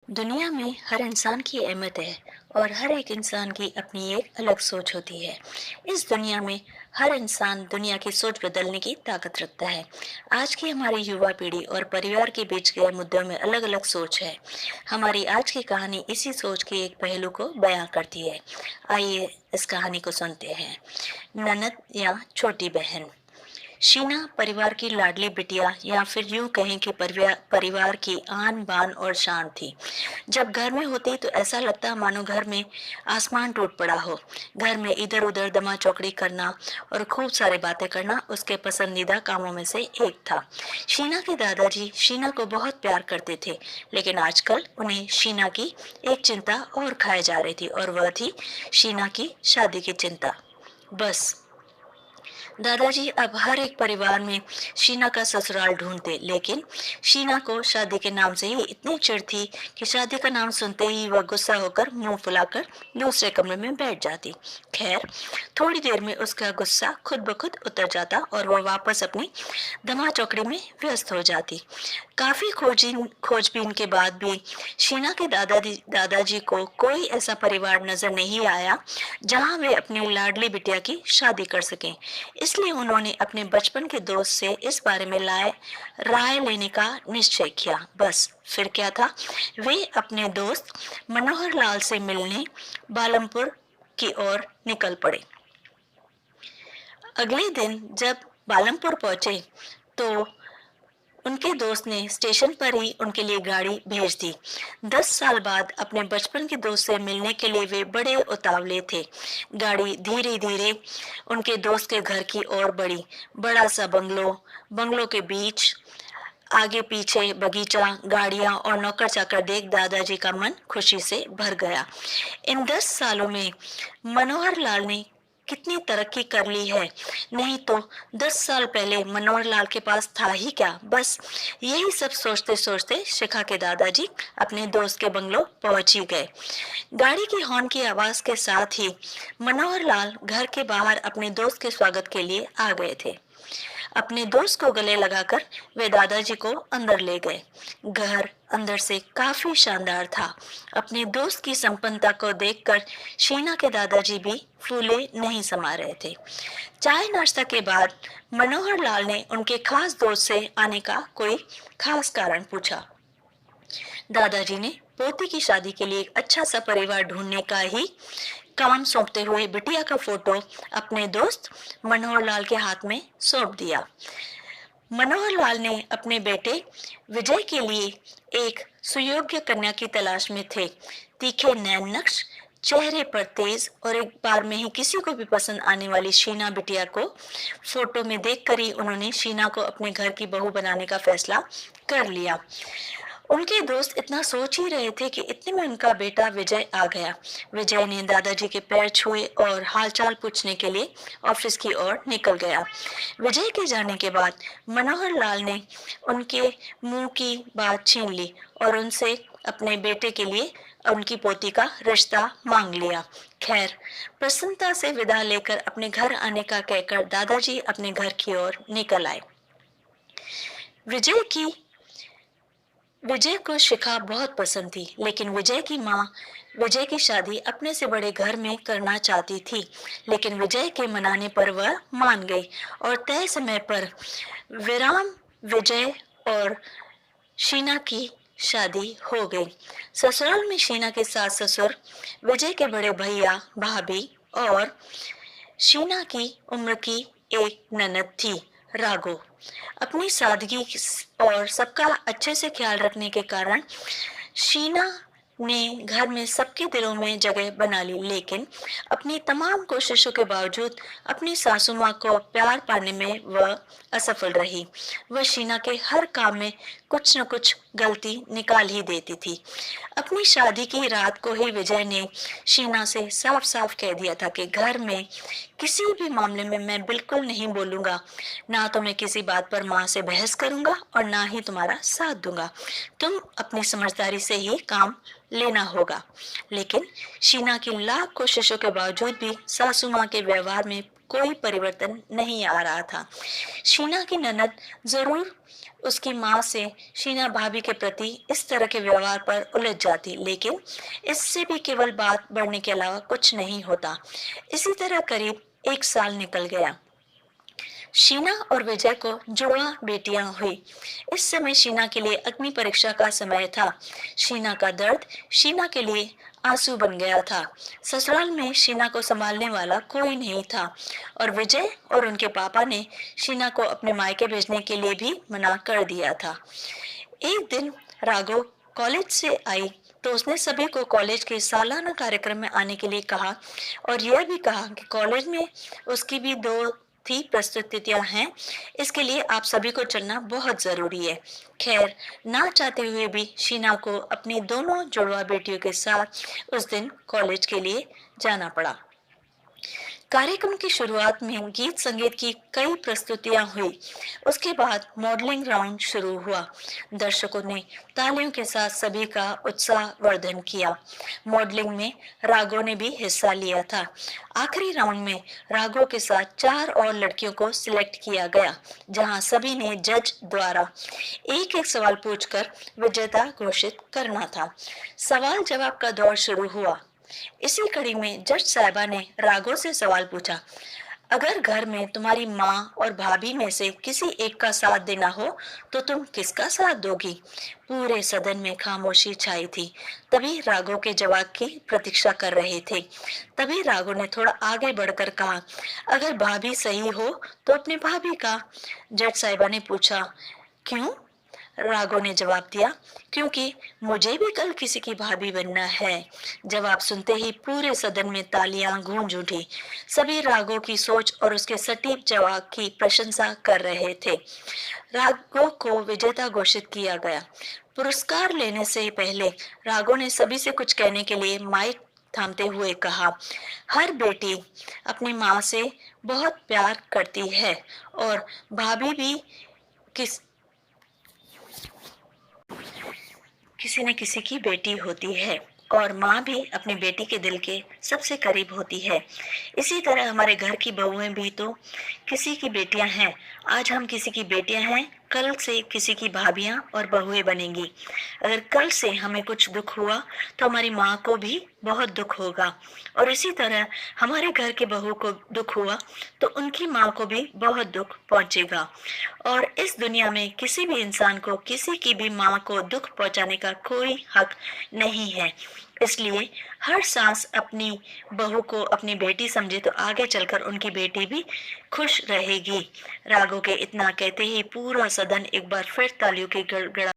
दुनिया में हर इंसान की अहमियत है और हर एक इंसान की अपनी एक अलग सोच होती है। इस दुनिया में हर इंसान दुनिया की सोच बदलने की ताकत रखता है। आज की हमारी युवा पीढ़ी और परिवार के बीच के मुद्दों में अलग अलग सोच है। हमारी आज की कहानी इसी सोच के एक पहलू को बयां करती है। आइए इस कहानी को सुनते हैं। ननद या छोटी बहन। शीना परिवार की लाडली बिटिया या फिर यूं कहें कि परिवार की आन बान और शान थी। जब घर में होती तो ऐसा लगता मानो घर में आसमान टूट पड़ा हो। घर में इधर उधर दमा चौकड़ी करना और खूब सारे बातें करना उसके पसंदीदा कामों में से एक था। शीना के दादाजी शीना को बहुत प्यार करते थे, लेकिन आजकल उन्हें शीना की एक चिंता और खाए जा रही थी और वह थी शीना की शादी की चिंता। बस दादाजी अब हर एक परिवार में शीना का ससुराल ढूंढते, लेकिन शीना को शादी के नाम से ही इतनी चिढ़ थी कि शादी का नाम सुनते ही वह गुस्सा होकर मुंह फुलाकर दूसरे कमरे में बैठ जाती। खैर, थोड़ी देर में उसका गुस्सा खुद ब खुद उतर जाता और वह वापस अपनी दमा चौकड़ी में व्यस्त हो जाती। काफी खोजबीन के बाद भी शीना के दादाजी को कोई ऐसा परिवार नजर नहीं आया जहां वे अपनी लाडली बिटिया की शादी कर सकें। इसलिए उन्होंने अपने बचपन के दोस्त से इस बारे में राय लेने का निश्चय किया। बस फिर क्या था, वे अपने दोस्त मनोहर लाल से मिलने बालमपुर की ओर निकल पड़े। अगले दिन जब बालमपुर पहुंचे तो उनके दोस्त ने स्टेशन पर ही उनके लिए गाड़ी भेज दी। 10 साल बाद अपने बचपन के दोस्त से मिलने के लिए वे बड़े उतावले थे। गाड़ी धीरे धीरे उनके दोस्त के घर की ओर बढ़ी। बड़ा सा बंगलो के बीच आगे पीछे बगीचा, गाड़ियां और नौकर चाकर देख दादाजी का मन खुशी से भर गया। इन 10 सालों में मनोहर लाल ने कितनी तरक्की कर ली है। नहीं तो 10 साल पहले मनोहर लाल के पास था ही क्या। बस यही सब सोचते सोचते शिखा के दादाजी अपने दोस्त के बंगलो पहुंच ही गए। गाड़ी की हॉर्न की आवाज के साथ ही मनोहर लाल घर के बाहर अपने दोस्त के स्वागत के लिए आ गए थे। अपने दोस्त को गले लगाकर वे दादाजी को अंदर ले गए। घर अंदर से काफी शानदार था। अपने दोस्त की संपन्नता को देखकर शीना के दादाजी भी फूले नहीं समा रहे थे। चाय नाश्ता के बाद मनोहर लाल ने उनके खास दोस्त से आने का कोई खास कारण पूछा। दादाजी ने पोती की शादी के लिए एक अच्छा सा परिवार ढूंढने का ही काम सौंपते हुए बिटिया का फोटो अपने दोस्त मनोहर लाल के हाथ में सौंप दिया। मनोहर लाल ने अपने बेटे विजय के लिए एक सुयोग्य कन्या की तलाश में थे। तीखे नैन नक्श, चेहरे पर तेज और एक बार में ही किसी को भी पसंद आने वाली शीना बिटिया को फोटो में देखकर ही उन्होंने शीना को अपने घर की बहू बनाने का फैसला कर लिया। उनके दोस्त इतना सोच ही रहे थे कि इतने में उनका बेटा विजय आ गया। विजय ने दादाजी के पैर छुए और हालचाल पूछने के लिए ऑफिस की ओर निकल गया। विजय के जाने के बाद मनोहर लाल ने उनके मुंह की बात छीन ली और उनसे अपने बेटे के लिए उनकी पोती का रिश्ता मांग लिया। खैर, प्रसन्नता से विदा लेकर अपने घर आने का कहकर दादाजी अपने घर की ओर निकल आए। विजय को शिखा बहुत पसंद थी, लेकिन विजय की माँ विजय की शादी अपने से बड़े घर में करना चाहती थी। लेकिन विजय के मनाने पर वह मान गई और तय समय पर विराम विजय और शीना की शादी हो गई। ससुराल में शीना के सास ससुर, विजय के बड़े भैया भाभी और शीना की उम्र की एक ननद थी, राघो। अपनी सादगी और सबका अच्छे से ख्याल रखने के कारण शीना ने घर में सबके दिलों में जगह बना ली, लेकिन अपनी तमाम कोशिशों के बावजूद अपनी सासू माँ को प्यार पाने में वह असफल रही। वह शीना के हर काम में कुछ न कुछ गलती निकाल ही देती थी। अपनी शादी की रात को ही विजय ने शीना से साफ साफ कह दिया था कि घर में किसी भी मामले में मैं बिल्कुल नहीं बोलूंगा। ना तो मैं किसी बात पर माँ से बहस करूंगा और ना ही तुम्हारा साथ दूंगा। तुम अपनी समझदारी से ही काम लेना होगा। लेकिन शीना की लाख कोशिशों के बावजूद भी सासू माँ के व्यवहार में कोई परिवर्तन नहीं आ रहा था। शीना की ननद जरूर उसकी माँ से शीना भाभी के प्रति इस तरह के व्यवहार पर उलझ जाती, लेकिन इससे भी केवल बात बढ़ने के अलावा कुछ नहीं होता। इसी तरह करीब 1 साल निकल गया। शीना और विजय को जुड़वा बेटियां हुई। इस समय शीना के लिए अग्नि परीक्षा का समय था। शीना का दर्द शीना के लिए आंसू बन गया था। ससुराल में शीना को संभालने वाला कोई नहीं था और विजय और उनके पापा ने शीना को अपने मायके भेजने के लिए भी मना कर दिया था। एक दिन राघव कॉलेज से आई तो उसने सभी को कॉलेज के सालाना कार्यक्रम में आने के लिए कहा और यह भी कहा कि कॉलेज में उसकी भी दो थी प्रस्तुतियां हैं, इसके लिए आप सभी को चलना बहुत जरूरी है। खैर, ना चाहते हुए भी शीना को अपनी दोनों जुड़वा बेटियों के साथ उस दिन कॉलेज के लिए जाना पड़ा। कार्यक्रम की शुरुआत में गीत संगीत की कई प्रस्तुतियां हुई। उसके बाद मॉडलिंग राउंड शुरू हुआ। दर्शकों ने तालियों के साथ सभी का उत्साह वर्धन किया। मॉडलिंग में राघव ने भी हिस्सा लिया था। आखिरी राउंड में राघव के साथ 4 और लड़कियों को सिलेक्ट किया गया, जहां सभी ने जज द्वारा एक एक सवाल पूछकर विजेता घोषित करना था। सवाल जवाब का दौर शुरू हुआ। इसी कड़ी में जज साहिबा ने राघव से सवाल पूछा, अगर घर में तुम्हारी माँ और भाभी में से किसी एक का साथ देना हो तो तुम किसका साथ दोगी? पूरे सदन में खामोशी छाई थी। तभी राघव के जवाब की प्रतीक्षा कर रहे थे। तभी राघव ने थोड़ा आगे बढ़कर कहा, अगर भाभी सही हो तो अपने भाभी का। जज साहिबा ने पूछा, क्यों? राघव ने जवाब दिया, क्योंकि मुझे भी कल किसी की भाभी बनना है। जवाब सुनते ही पूरे सदन में तालियां गूंज उठी। सभी राघव की सोच और उसके सटीक जवाब की प्रशंसा कर रहे थे। राघव को विजेता घोषित किया गया। पुरस्कार लेने से पहले राघव ने सभी से कुछ कहने के लिए माइक थामते हुए कहा, हर बेटी अपनी माँ से बहुत प्यार करती है और भाभी भी किस किसी न किसी की बेटी होती है और माँ भी अपनी बेटी के दिल के सबसे करीब होती है। इसी तरह हमारे घर की बहुएं भी तो किसी की बेटियां हैं। आज हम किसी की बेटियां हैं, कल से किसी की भाभियां और बहुएं बनेंगी। अगर कल से हमें कुछ दुख हुआ तो हमारी माँ को भी बहुत दुख होगा और इसी तरह हमारे घर के बहू को दुख हुआ तो उनकी माँ को भी बहुत दुख पहुंचेगा। और इस दुनिया में किसी भी इंसान को किसी की भी माँ को दुख पहुंचाने का कोई हक नहीं है। इसलिए हर सास अपनी बहू को अपनी बेटी समझे तो आगे चलकर उनकी बेटी भी खुश रहेगी। राघव के इतना कहते ही पूरा सदन एक बार फिर तालियों की गड़गड़ा